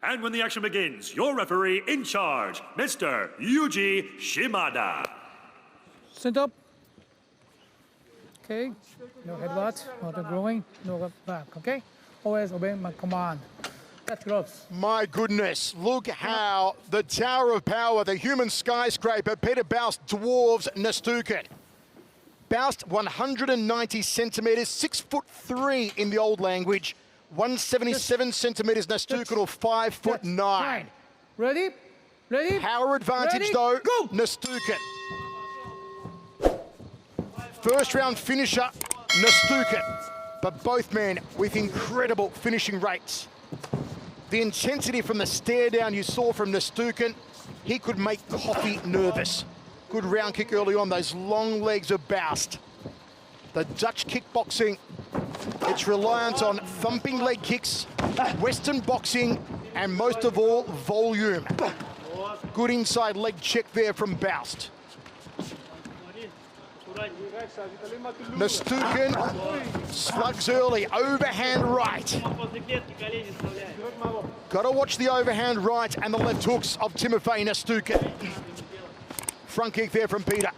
And when the action begins, your referee in charge, Mr. Yuji Shimada. Stand up. Okay. No headbutt, no growing, no back. Okay. Always obey my command. That's gloves. My goodness, look how the Tower of Power, the human skyscraper, Pieter Buist dwarves Nastyukhin. Buist 190 centimeters, 6'3" in the old language, 177 centimeters Nastyukhin, or 5'9". Ready? Ready? Power advantage Ready? though, Go! Nastyukhin. First round finisher, Nastyukhin, but both men with incredible finishing rates. The intensity from the stare down you saw from Nastyukhin, he could make coffee nervous. Good round kick early on, those long legs of Buist. The Dutch kickboxing, it's reliant on thumping leg kicks, Western boxing, and most of all, volume. Good inside leg check there from Buist. Nastyukhin slugs early, overhand right. Gotta watch the overhand right and the left hooks of Timofey Nastyukhin. Front kick there from Pieter.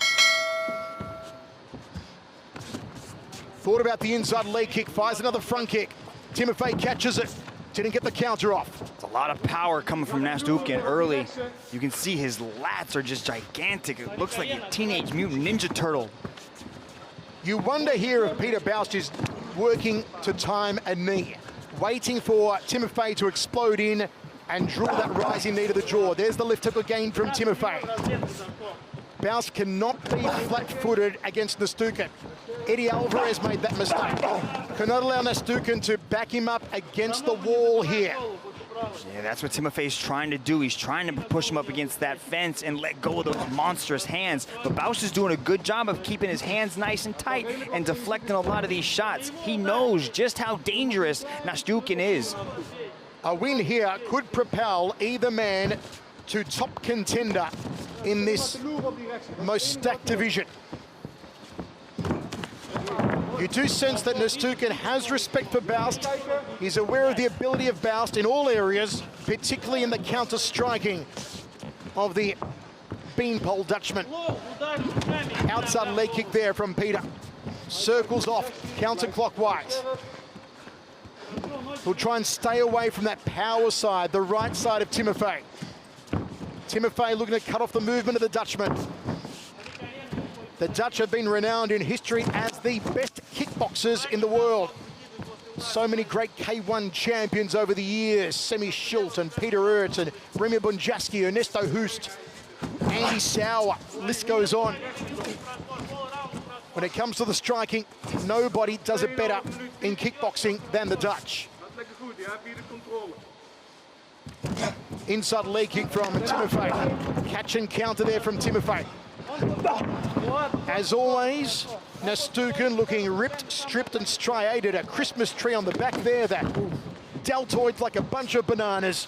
Thought about the inside leg kick, fires another front kick. Timofey catches it, didn't get the counter off. It's a lot of power coming from Nastyukhin early. You can see his lats are just gigantic. It looks like a Teenage Mutant Ninja Turtle. You wonder here if Pieter Buist is working to time a knee, waiting for Timofey to explode in and drill that rising knee to the jaw. There's the lift hook again from Timofey. Buist cannot be flat-footed against Nastyukhin. Eddie Alvarez made that mistake. Cannot allow Nastyukhin to back him up against the wall here. Yeah, that's what Timofey's trying to do. He's trying to push him up against that fence and let go of those monstrous hands. But Buist is doing a good job of keeping his hands nice and tight and deflecting a lot of these shots. He knows just how dangerous Nastyukhin is. A win here could propel either man to top contender in this most stacked division. You do sense that Nastyukhin has respect for Buist. He's aware of the ability of Buist in all areas, particularly in the counter-striking of the beanpole Dutchman. Outside leg kick there from Pieter. Circles off counterclockwise. He'll try and stay away from that power side, the right side of Timofey. Timofey looking to cut off the movement of the Dutchman. The Dutch have been renowned in history as the best kickboxers in the world. So many great K1 champions over the years. Semi Schilt and Pieter Ertz and Remy Bonjaski, Ernesto Hoost, Andy Sauer, list goes on. When it comes to the striking, nobody does it better in kickboxing than the Dutch. Inside leg kick from Timofey. Catch and counter there from Timofey. As always, Nastyukhin looking ripped, stripped and striated. A Christmas tree on the back there, that deltoid like a bunch of bananas.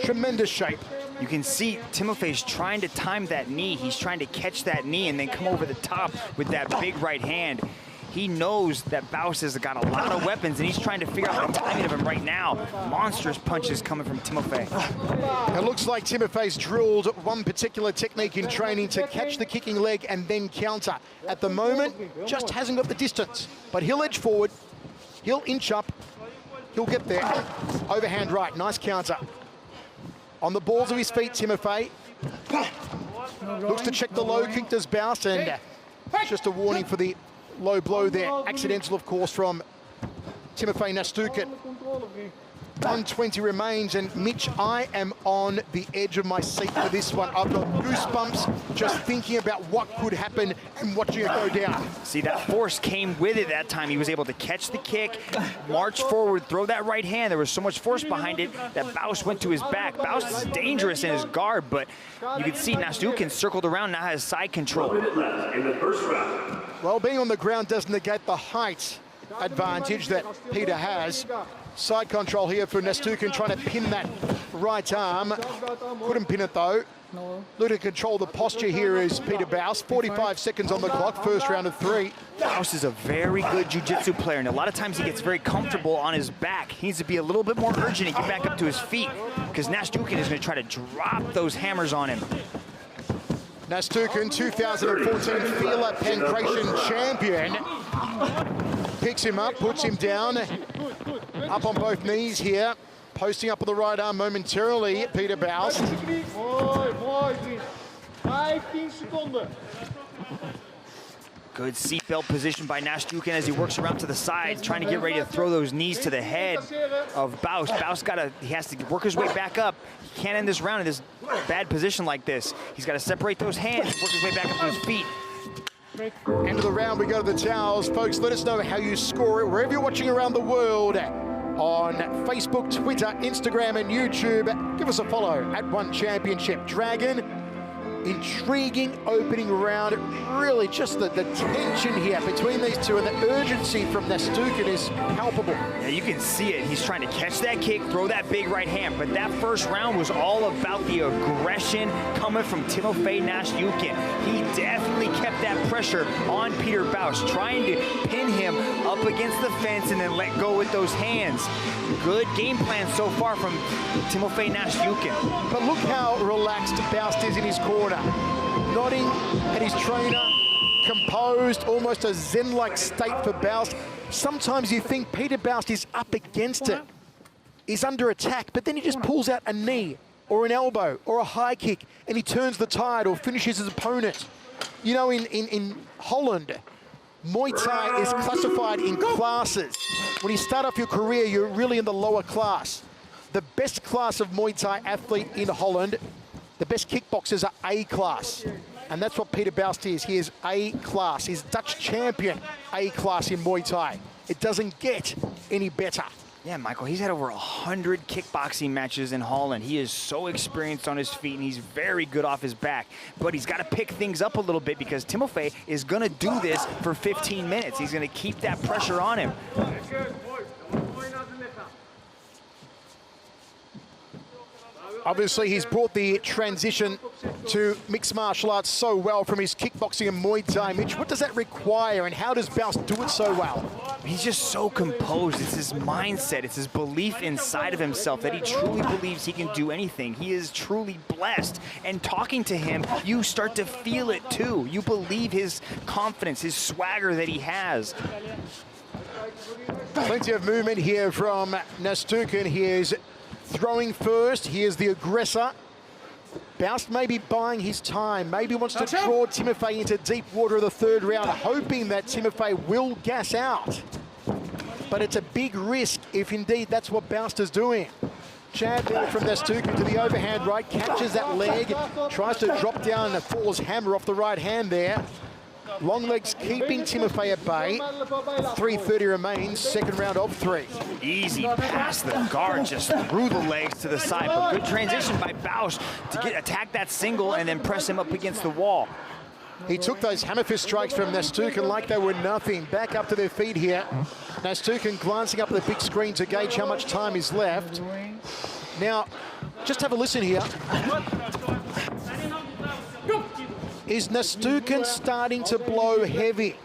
Tremendous shape. You can see Timofey's trying to time that knee. He's trying to catch that knee and then come over the top with that big right hand. He knows that Buist has got a lot of weapons and he's trying to figure out the timing of him right now. Monstrous punches coming from Timofey. It looks like Timofey's drilled one particular technique in training to catch the kicking leg and then counter. At the moment, just hasn't got the distance, but he'll edge forward, he'll inch up, he'll get there. Overhand right, nice counter. On the balls of his feet, Timofey. Looks to check the low kick, does Buist, and just a warning for the low blow there. Accidental, of course, from Timofey Nastyukhin. 120 remains, and Mitch, I am on the edge of my seat for this one. I've got goosebumps just thinking about what could happen and watching it go down. See, that force came with it that time. He was able to catch the kick, march forward, throw that right hand. There was so much force behind it that Buist went to his back. Buist is dangerous in his guard, but you can see Nastyukhin circled around, now has side control. In the first round. Well, being on the ground doesn't negate the height advantage that Pieter has. Side control here for Nastyukhin, trying to pin that right arm. Couldn't pin it though. No. Looking to control the posture here is Pieter Buist. 45 seconds on the clock, first round of 3. Buist is a very good jiu-jitsu player, and a lot of times he gets very comfortable on his back. He needs to be a little bit more urgent and get back up to his feet, because Nastyukhin is going to try to drop those hammers on him. Nastyukhin, 2014 Feeler Pancration champion. Picks him up, puts him down. Up on both knees here. Posting up on the right arm momentarily, Pieter Buist. Good seatbelt position by Nastyukhin as he works around to the side, trying to get ready to throw those knees to the head of Buist. Buist he has to work his way back up. He can't end this round in this bad position like this. He's got to separate those hands, work his way back up to his feet. End of the round, we go to the towels. Folks, let us know how you score it wherever you're watching around the world. On Facebook, Twitter, Instagram, and YouTube. Give us a follow at One Championship Dragon. Intriguing opening round. Really just the tension here between these two, and the urgency from Nastyukhin is palpable. Yeah, you can see it. He's trying to catch that kick, throw that big right hand. But that first round was all about the aggression coming from Timofey Nastyukhin. He definitely kept that pressure on Pieter Buist, trying to pin him up against the fence and then let go with those hands. Good game plan so far from Timofey Nastyukhin. But look how relaxed Buist is in his corner. Nodding at his trainer, composed, almost a zen-like state for Buist. Sometimes you think Pieter Buist is up against it, is under attack, but then he just pulls out a knee or an elbow or a high kick and he turns the tide or finishes his opponent. You know, in Holland, Muay Thai is classified in classes. When you start off your career, you're really in the lower class. The best class of Muay Thai athlete in Holland, the best kickboxers are A class. And that's what Pieter Buist is. He is A class. He's Dutch champion A class in Muay Thai. It doesn't get any better. Yeah, Michael, he's had over 100 kickboxing matches in Holland. He is so experienced on his feet, and he's very good off his back. But he's got to pick things up a little bit because Timofey is going to do this for 15 minutes. He's going to keep that pressure on him. Obviously, he's brought the transition to mixed martial arts so well from his kickboxing and Muay Thai. Mitch, what does that require, and how does Buist do it so well? He's just so composed. It's his mindset. It's his belief inside of himself that he truly believes he can do anything. He is truly blessed. And talking to him, you start to feel it too. You believe his confidence, his swagger that he has. Plenty of movement here from Nastyukhin. He is throwing first. He is the aggressor. Buist may be buying his time. Maybe wants to draw Timofey into deep water of the third round, hoping that Timofey will gas out. But it's a big risk if indeed that's what Buist is doing. Jab there from Nastyukhin to the overhand right, catches that leg, tries to drop down and falls hammer off the right hand there. Long legs keeping Timofey at bay. 3:30 remains, second round of 3. Easy past the guard, just through the legs to the side. But good transition by Buist to attack that single and then press him up against the wall. He took those hammer fist strikes from Nastyukhin like they were nothing. Back up to their feet here. Nastyukhin glancing up at the big screen to gauge how much time is left. Now, just have a listen here. Is Nastyukhin starting to blow heavy?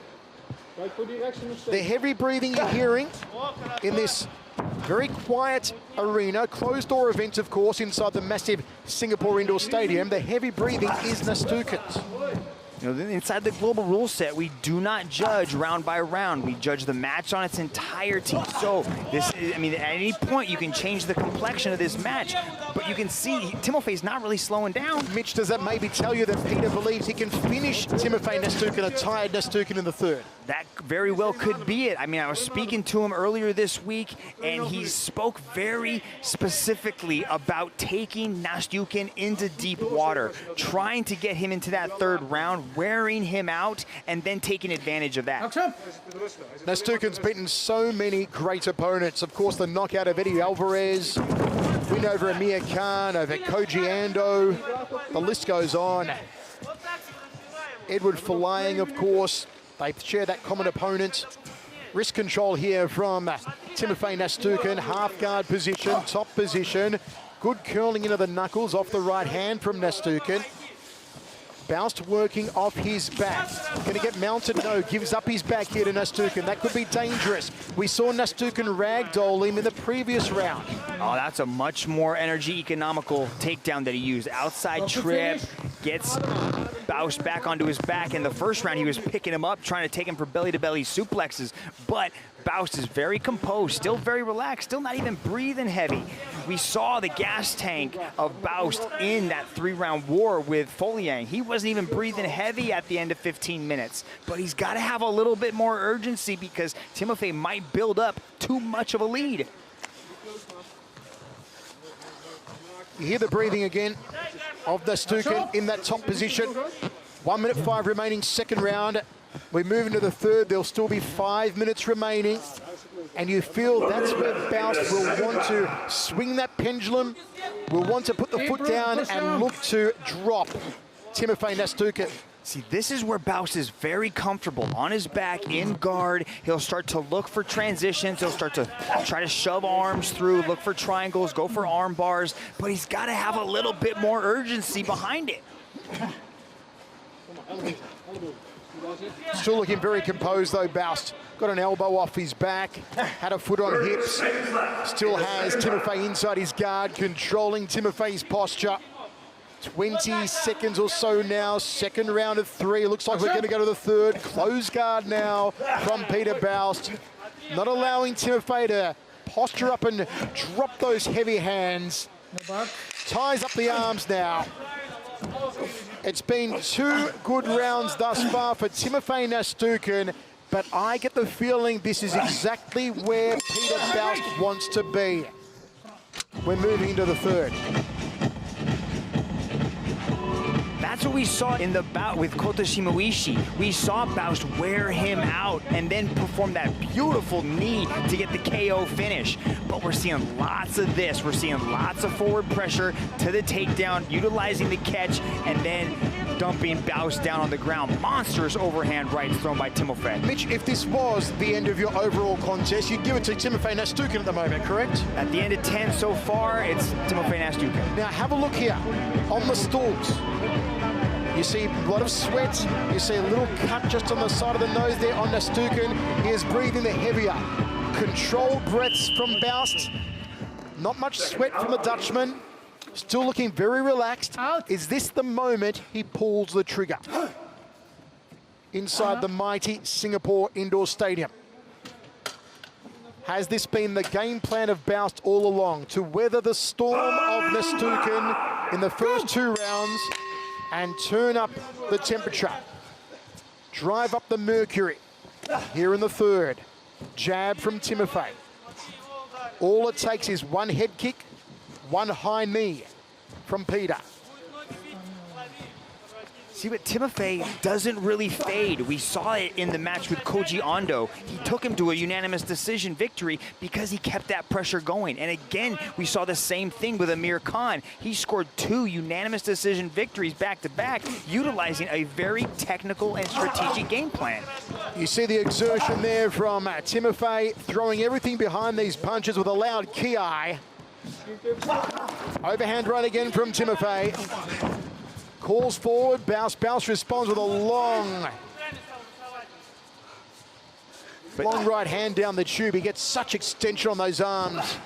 The heavy breathing you're hearing in this very quiet arena, closed door event, of course, inside the massive Singapore Indoor Stadium. The heavy breathing is Nastyukhin's. You know, inside the global rule set, we do not judge round by round. We judge the match on its entirety. So this is, I mean, at any point you can change the complexion of this match, but you can see Timofey's not really slowing down. Mitch, does that maybe tell you that Pieter believes he can finish Timofey Nastyukhin, a tired Nastyukhin in the third? That very well could be it. I mean, I was speaking to him earlier this week, and he spoke very specifically about taking Nastyukhin into deep water, trying to get him into that third round, wearing him out, and then taking advantage of that. Nastyukhin's beaten so many great opponents. Of course, the knockout of Eddie Alvarez, win over Amir Khan, over Koji Ando. The list goes on. Edward Folaying, of course. They share that common opponent. Wrist control here from Timofey Nastyukhin. Half guard position, top position. Good curling into the knuckles off the right hand from Nastyukhin. Buist working off his back. Going to get mounted? No. Gives up his back here to Nastyukhin. That could be dangerous. We saw Nastyukhin ragdoll him in the previous round. Oh, that's a much more energy economical takedown that he used. Outside trip, gets Buist back onto his back. In the first round, he was picking him up, trying to take him for belly-to-belly suplexes. But Buist is very composed, still very relaxed, still not even breathing heavy. We saw the gas tank of Buist in that 3-round war with Foliang. He wasn't even breathing heavy at the end of 15 minutes. But he's got to have a little bit more urgency because Timofey might build up too much of a lead. You hear the breathing again of Nastyukhin in that top position. 1 minute 5 remaining, second round. We move into the third. There'll still be 5 minutes remaining. And you feel that's where Buist will want to swing that pendulum, will want to put the foot down and look to drop Timofey Nastyukhin. See, this is where Buist is very comfortable. On his back, in guard, he'll start to look for transitions. He'll start to try to shove arms through, look for triangles, go for arm bars. But he's got to have a little bit more urgency behind it. Still looking very composed though, Buist. Got an elbow off his back, had a foot on hips. Still has Timofey inside his guard, controlling Timofey's posture. 20 seconds or so now, second round of 3. Looks like we're going to go to the third. Close guard now from Pieter Buist. Not allowing Timofey to posture up and drop those heavy hands. Ties up the arms now. It's been 2 good rounds thus far for Timofey Nastyukhin, but I get the feeling this is exactly where Pieter Buist wants to be. We're moving into the third. That's what we saw in the bout with Kota Shimoishi. We saw Buist wear him out and then perform that beautiful knee to get the KO finish. But we're seeing lots of this. We're seeing lots of forward pressure to the takedown, utilizing the catch, and then dumping Buist down on the ground. Monstrous overhand rights thrown by Timofey. Mitch, if this was the end of your overall contest, you'd give it to Timofey Nastyukhin at the moment, correct? At the end of 10 so far, it's Timofey Nastyukhin. Now have a look here on the stools. You see a lot of sweat. You see a little cut just on the side of the nose there on Nastyukhin. He is breathing the heavier. Controlled breaths from Buist. Not much sweat from the Dutchman. Still looking very relaxed. Out. Is this the moment he pulls the trigger? Inside the mighty Singapore Indoor Stadium. Has this been the game plan of Buist all along? To weather the storm of Nastyukhin in the first 2 rounds and turn up the temperature. Drive up the mercury here in the third. Jab from Timofey. All it takes is 1 head kick, 1 high knee from Pieter. See, but Timofey doesn't really fade. We saw it in the match with Koji Ando. He took him to a unanimous decision victory because he kept that pressure going. And again, we saw the same thing with Amir Khan. He scored 2 unanimous decision victories back-to-back, utilizing a very technical and strategic game plan. You see the exertion there from Timofey, throwing everything behind these punches with a loud ki. Overhand right again from Timofey. Calls forward, Buist responds with a long right hand down the tube. He gets such extension on those arms.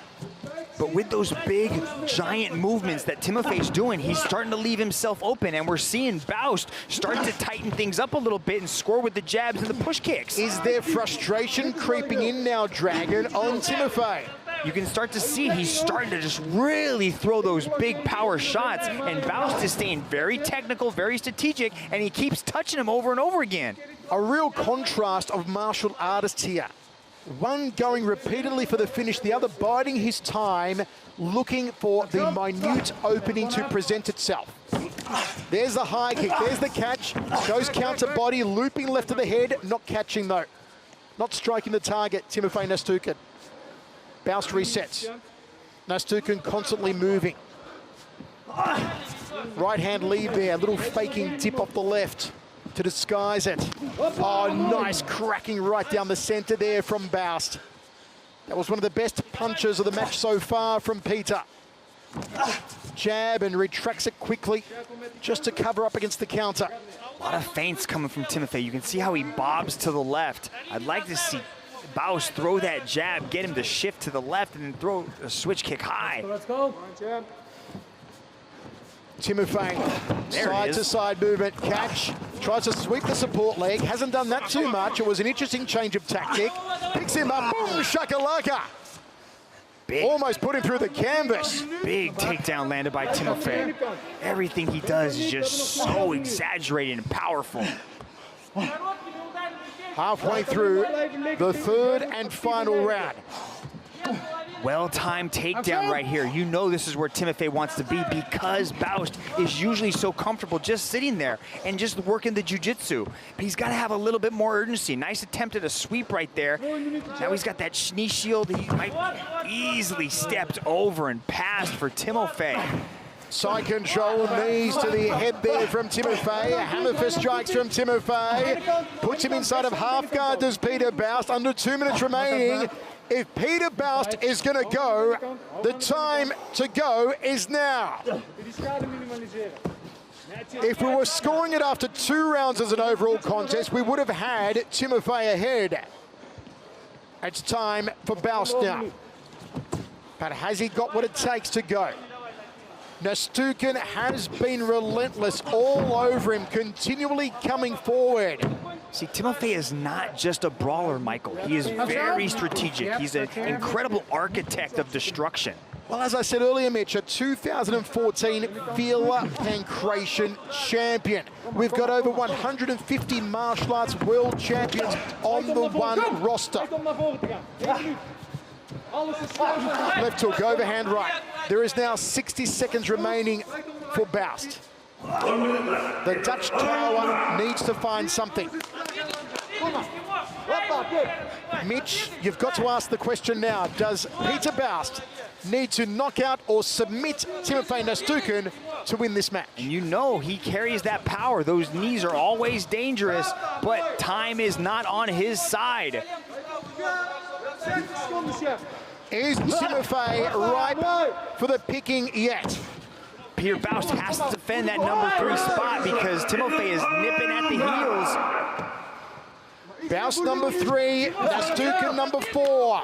But with those big, giant movements that Timofey's doing, he's starting to leave himself open, and we're seeing Buist start to tighten things up a little bit and score with the jabs and the push kicks. Is there frustration creeping in now, Dragon, on Timofey? You can start to see he's starting to just really throw those big power shots, and Buist is staying very technical, very strategic, and he keeps touching him over and over again. A real contrast of martial artists here. One going repeatedly for the finish, the other biding his time, looking for the minute opening to present itself. There's the high kick, there's the catch, goes counter body, looping left of the head, not catching though. Not striking the target, Timofey Nastyukhin. Buist resets. Nastyukhin constantly moving. Right hand lead there, little faking dip off the left. to disguise it. Oh, nice cracking right down the center there from Buist. That was one of the best punches of the match so far from Pieter. Jab and retracts it quickly just to cover up against the counter. A lot of feints coming from Timofey. You can see how he bobs to the left. I'd like to see Buist throw that jab, get him to shift to the left, and then throw a switch kick high. Let's go. Timofey, side to side movement, catch, tries to sweep the support leg, hasn't done that too much. It was an interesting change of tactic. Picks him up, boom, shakalaka. Big, almost put him through the canvas. Big takedown landed by Timofey. Everything he does is just so exaggerated and powerful. Halfway through the third and final round. Well-timed takedown right here. You know this is where Timofey wants to be because Buist is usually so comfortable just sitting there and just working the jiu-jitsu. But he's got to have a little bit more urgency. Nice attempt at a sweep right there. Now he's got that knee shield. He might easily stepped over and passed for Timofey. Side control, knees to the head there from Timofey. Hammer fist strikes from Timofey. Puts him inside of half guard, does Pieter Buist. Under 2 minutes remaining. If Pieter Buist is going to go, the time to go is now. If we were scoring it after 2 rounds as an overall contest, we would have had Timofey ahead. It's time for Buist now. But has he got what it takes to go? Nastyukhin has been relentless all over him, continually coming forward. See, Timofey is not just a brawler, Michael. He is very strategic. He's an incredible architect of destruction. Well, as I said earlier, Mitch, a 2014 Vila Pancration champion. We've got over 150 martial arts world champions on the one roster. Left hook, overhand right. There is now 60 seconds remaining for Buist. The Dutch tower needs to find something. Mitch, you've got to ask the question now. Does Pieter Buist need to knock out or submit Timofey Nastyukhin to win this match? And you know he carries that power. Those knees are always dangerous, but time is not on his side. Is Timofey ripe for the picking yet? Pieter Buist has to defend that number 3 spot because Timofey is nipping at the heels. Buist number 3, Nastyukhin number 4.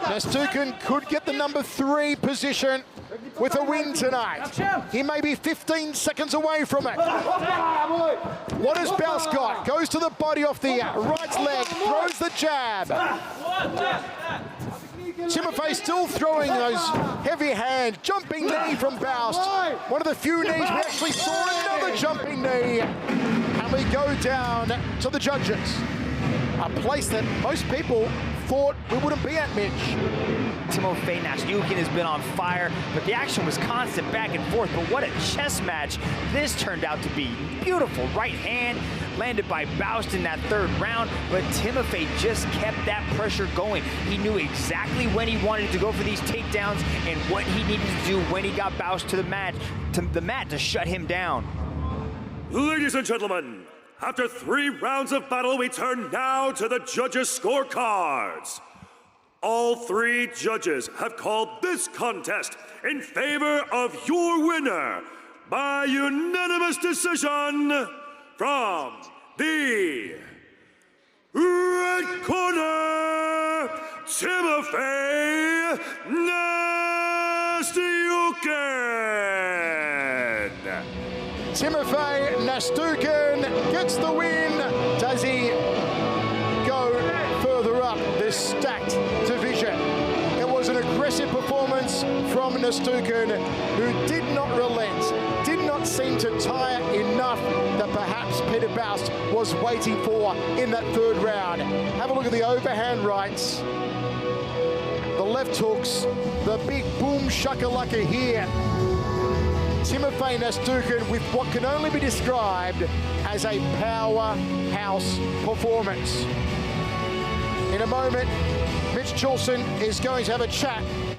Nastyukhin could get the number 3 position with a win tonight. He may be 15 seconds away from it. What has Buist got? Goes to the body off the right leg, throws the jab. Timofey still throwing those heavy hands. Jumping knee from Buist. One of the few knees we actually saw. Another jumping knee. And we go down to the judges. A place that most people thought we wouldn't be at, Mitch. Timofey Nastyukhin has been on fire, but the action was constant back and forth. But what a chess match this turned out to be. Beautiful right hand landed by Buist in that 3rd round, but Timofey just kept that pressure going. He knew exactly when he wanted to go for these takedowns and what he needed to do when he got Buist to the mat to shut him down. Ladies and gentlemen, after 3 rounds of battle, we turn now to the judges' scorecards. All 3 judges have called this contest in favor of your winner by unanimous decision from the red corner, Timofey Nastyukhin. Timofey Nastyukhin gets the win. Does he go further up this stacked division? It was an aggressive performance from Nastyukhin, who did not relent, did not seem to tire enough that perhaps Pieter Buist was waiting for in that 3rd round. Have a look at the overhand rights, the left hooks, the big boom shakalaka here. Timofey Nastyukhin with what can only be described as a powerhouse performance. In a moment, Mitch Chilson is going to have a chat